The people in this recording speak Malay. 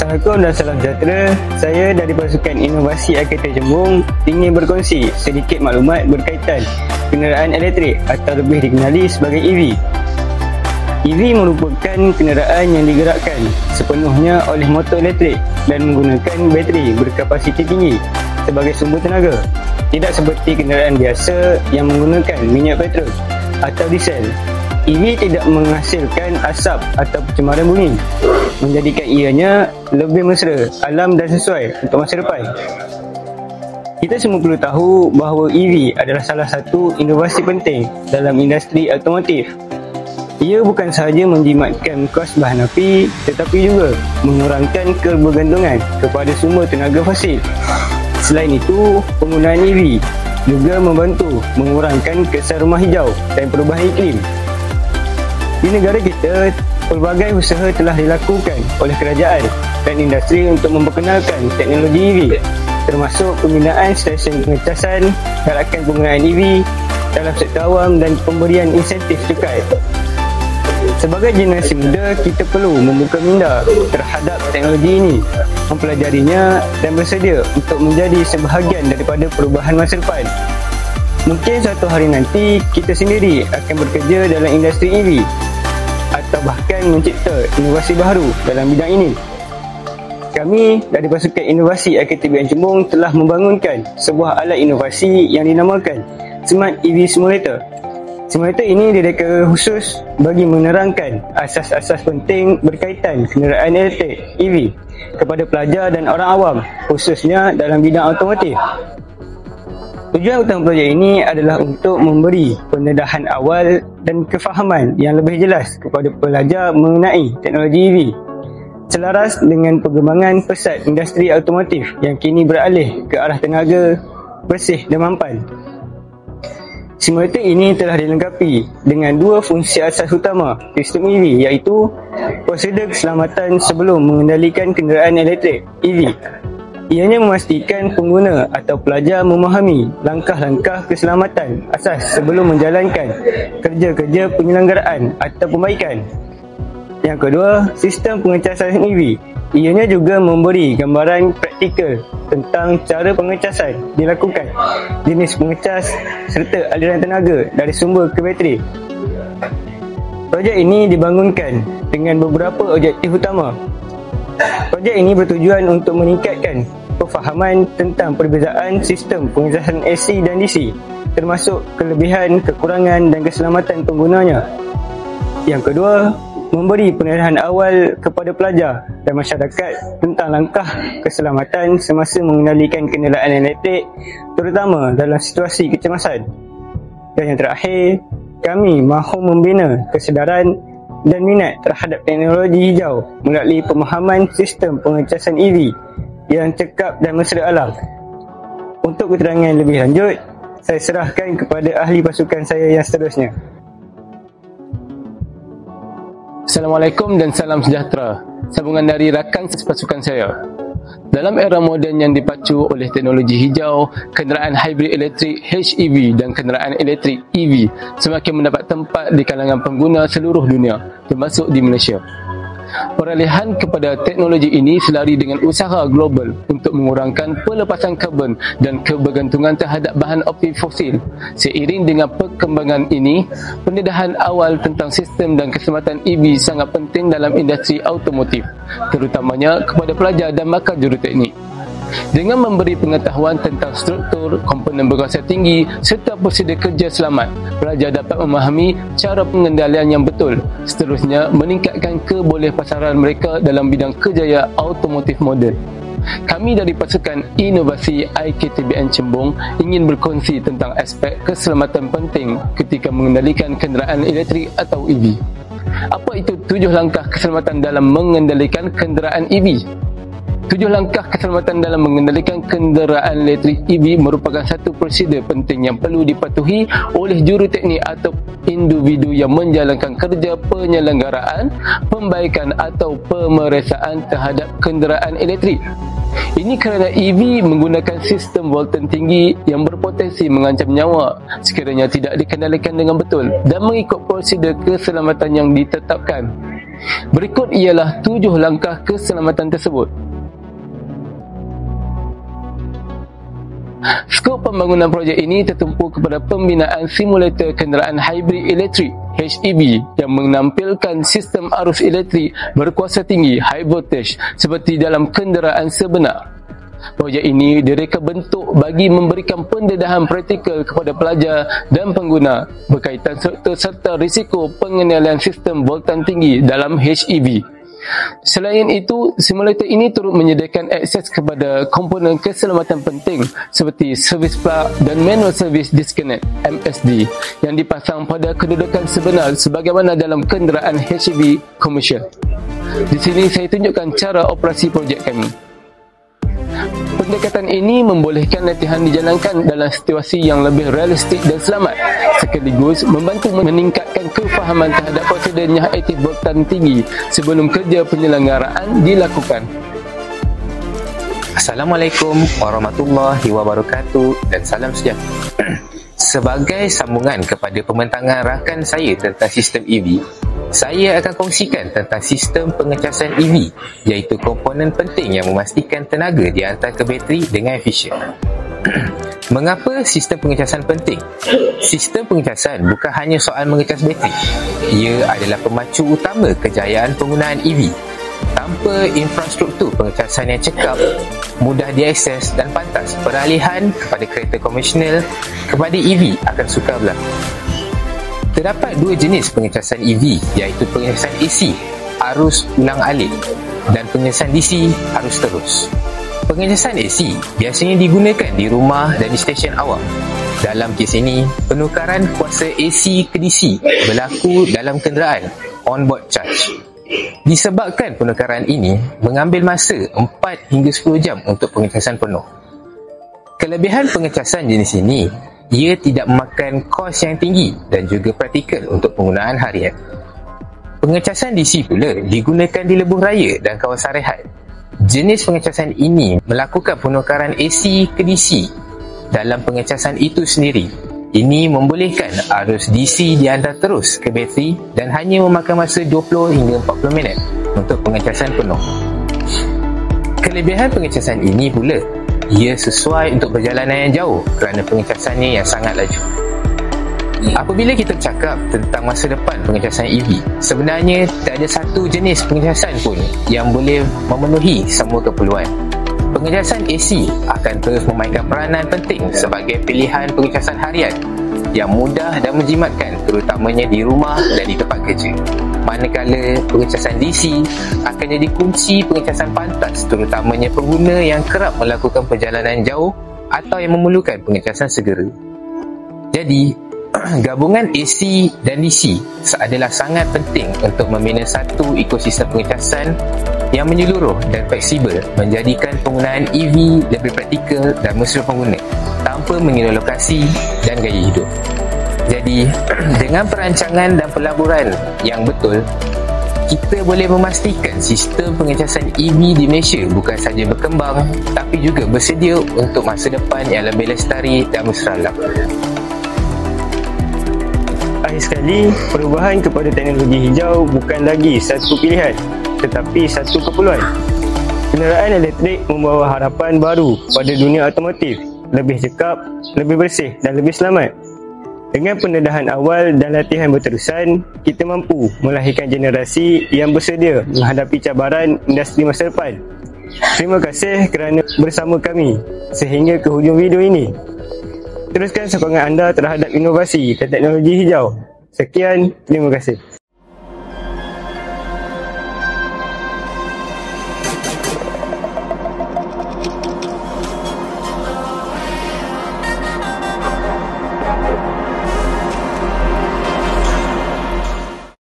Assalamualaikum dan salam sejahtera. Saya dari Pasukan Inovasi IKT Chembung ingin berkongsi sedikit maklumat berkaitan kenderaan elektrik atau lebih dikenali sebagai EV. EV merupakan kenderaan yang digerakkan sepenuhnya oleh motor elektrik dan menggunakan bateri berkapasiti tinggi sebagai sumber tenaga. Tidak seperti kenderaan biasa yang menggunakan minyak petrol atau diesel. EV tidak menghasilkan asap atau pencemaran bumi, menjadikan ianya lebih mesra alam dan sesuai untuk masa depan. Kita semua perlu tahu bahawa EV adalah salah satu inovasi penting dalam industri automotif. Ia bukan sahaja menjimatkan kos bahan api, tetapi juga mengurangkan kebergantungan kepada sumber tenaga fosil. Selain itu, penggunaan EV juga membantu mengurangkan kesan rumah hijau dan perubahan iklim. Di negara kita, pelbagai usaha telah dilakukan oleh kerajaan dan industri untuk memperkenalkan teknologi EV, termasuk pembinaan stesen pengecasan, gerakan penggunaan EV dalam sektor awam dan pemberian insentif cukai. Sebagai generasi muda, kita perlu membuka minda terhadap teknologi ini, mempelajarinya dan bersedia untuk menjadi sebahagian daripada perubahan masa depan. Mungkin suatu hari nanti kita sendiri akan bekerja dalam industri EV atau bahkan mencipta inovasi baru dalam bidang ini. Kami dari Pasukan Inovasi IKTBN Chembung telah membangunkan sebuah alat inovasi yang dinamakan Smart EV Simulator. Simulator ini direka khusus bagi menerangkan asas-asas penting berkaitan kenderaan elektrik EV kepada pelajar dan orang awam, khususnya dalam bidang automotif. Tujuan utama projek ini adalah untuk memberi pendedahan awal dan kefahaman yang lebih jelas kepada pelajar mengenai teknologi EV, selaras dengan perkembangan pesat industri automotif yang kini beralih ke arah tenaga bersih dan mampan. Simulator ini telah dilengkapi dengan dua fungsi asas utama sistem EV, iaitu prosedur keselamatan sebelum mengendalikan kenderaan elektrik EV. Ianya memastikan pengguna atau pelajar memahami langkah-langkah keselamatan asas sebelum menjalankan kerja-kerja penyelenggaraan atau perbaikan. Yang kedua, sistem pengecasan EV. Ianya juga memberi gambaran praktikal tentang cara pengecasan dilakukan, jenis pengecas serta aliran tenaga dari sumber ke bateri. Projek ini dibangunkan dengan beberapa objektif utama. Projek ini bertujuan untuk meningkatkan perfahaman tentang perbezaan sistem pengecasan AC dan DC, termasuk kelebihan, kekurangan dan keselamatan penggunanya. Yang kedua, memberi pendedahan awal kepada pelajar dan masyarakat tentang langkah keselamatan semasa mengendalikan kenderaan elektrik, terutama dalam situasi kecemasan. Dan yang terakhir, kami mahu membina kesedaran dan minat terhadap teknologi hijau melalui pemahaman sistem pengecasan EV yang cekap dan mesra alam. Untuk keterangan lebih lanjut, saya serahkan kepada ahli pasukan saya yang seterusnya. Assalamualaikum dan salam sejahtera. Sambungan dari rakan sepasukan saya. Dalam era moden yang dipacu oleh teknologi hijau, kenderaan hybrid elektrik HEV dan kenderaan elektrik EV semakin mendapat tempat di kalangan pengguna seluruh dunia, termasuk di Malaysia. Peralihan kepada teknologi ini selari dengan usaha global untuk mengurangkan pelepasan karbon dan kebergantungan terhadap bahan aktif fosil. Seiring dengan perkembangan ini, pendedahan awal tentang sistem dan keselamatan EV sangat penting dalam industri automotif, terutamanya kepada pelajar dan bakal juruteknik. Dengan memberi pengetahuan tentang struktur, komponen berkuasa tinggi serta prosedur kerja selamat, pelajar dapat memahami cara pengendalian yang betul. Seterusnya, meningkatkan kebolehpasaran mereka dalam bidang kerjaya automotif moden. Kami dari Pasukan Inovasi IKTBN Chembung ingin berkongsi tentang aspek keselamatan penting ketika mengendalikan kenderaan elektrik atau EV. Apa itu 7 langkah keselamatan dalam mengendalikan kenderaan EV? 7 langkah keselamatan dalam mengendalikan kenderaan elektrik EV merupakan satu prosedur penting yang perlu dipatuhi oleh juruteknik atau individu yang menjalankan kerja penyelenggaraan, pembaikan atau pemeriksaan terhadap kenderaan elektrik. Ini kerana EV menggunakan sistem volten tinggi yang berpotensi mengancam nyawa sekiranya tidak dikendalikan dengan betul dan mengikut prosedur keselamatan yang ditetapkan. Berikut ialah 7 langkah keselamatan tersebut. Skop pembangunan projek ini tertumpu kepada pembinaan simulator kenderaan hybrid elektrik HEV yang menampilkan sistem arus elektrik berkuasa tinggi high voltage seperti dalam kenderaan sebenar. Projek ini direka bentuk bagi memberikan pendedahan praktikal kepada pelajar dan pengguna berkaitan serta risiko pengenalan sistem voltan tinggi dalam HEV. Selain itu, simulator ini turut menyediakan akses kepada komponen keselamatan penting seperti service plug dan manual service disconnect MSD yang dipasang pada kedudukan sebenar sebagaimana dalam kenderaan HEV komersial. Di sini saya tunjukkan cara operasi projek kami. Pendekatan ini membolehkan latihan dijalankan dalam situasi yang lebih realistik dan selamat, sekaligus membantu meningkatkan kefahaman terhadap prosedurnya aktif voltan tinggi sebelum kerja penyelenggaraan dilakukan. Assalamualaikum warahmatullahi wabarakatuh dan salam sejahtera. Sebagai sambungan kepada pembentangan rakan saya tentang sistem EV, saya akan kongsikan tentang sistem pengecasan EV, iaitu komponen penting yang memastikan tenaga dihantar ke bateri dengan efisien. Mengapa sistem pengecasan penting? Sistem pengecasan bukan hanya soal mengecas bateri. Ia adalah pemacu utama kejayaan penggunaan EV. Tanpa infrastruktur pengecasan yang cekap, mudah diakses dan pantas, peralihan kepada kereta konvensional kepada EV akan sukar berlaku. Terdapat 2 jenis pengecasan EV, iaitu pengecasan AC arus ulang alik dan pengecasan DC arus terus. Pengecasan AC biasanya digunakan di rumah dan di stesen awam. Dalam kes ini, penukaran kuasa AC ke DC berlaku dalam kenderaan on-board charge. Disebabkan penukaran ini mengambil masa 4 hingga 10 jam untuk pengecasan penuh. Kelebihan pengecasan jenis ini, ia tidak memakan kos yang tinggi dan juga praktikal untuk penggunaan harian. Pengecasan DC pula digunakan di lebuh raya dan kawasan rehat. Jenis pengecasan ini melakukan penukaran AC ke DC dalam pengecasan itu sendiri. Ini membolehkan arus DC dihantar terus ke bateri dan hanya memakan masa 20 hingga 40 minit untuk pengecasan penuh. Kelebihan pengecasan ini pula, ia sesuai untuk perjalanan yang jauh kerana pengecasannya yang sangat laju. Apabila kita bercakap tentang masa depan pengecasan EV, sebenarnya tak ada satu jenis pengecasan pun yang boleh memenuhi semua keperluan. Pengecasan AC akan terus memainkan peranan penting sebagai pilihan pengecasan harian yang mudah dan menjimatkan, terutamanya di rumah dan di tempat kerja. Manakala pengecasan DC akan jadi kunci pengecasan pantas, terutamanya pengguna yang kerap melakukan perjalanan jauh atau yang memerlukan pengecasan segera. Jadi, gabungan AC dan DC adalah sangat penting untuk membina satu ekosistem pengecasan yang menyeluruh dan fleksibel, menjadikan penggunaan EV lebih praktikal dan mesra pengguna tanpa mengira lokasi dan gaya hidup. Jadi, dengan perancangan dan pelaburan yang betul, kita boleh memastikan sistem pengecasan EV di Malaysia bukan sahaja berkembang, tapi juga bersedia untuk masa depan yang lebih lestari dan mesra alam. Akhir sekali, perubahan kepada teknologi hijau bukan lagi satu pilihan, tetapi satu keperluan. Kenderaan elektrik membawa harapan baru pada dunia otomotif, lebih cekap, lebih bersih dan lebih selamat. Dengan pendedahan awal dan latihan berterusan, kita mampu melahirkan generasi yang bersedia menghadapi cabaran industri masa depan. Terima kasih kerana bersama kami sehingga ke hujung video ini. Teruskan sokongan anda terhadap inovasi dan teknologi hijau. Sekian, terima kasih.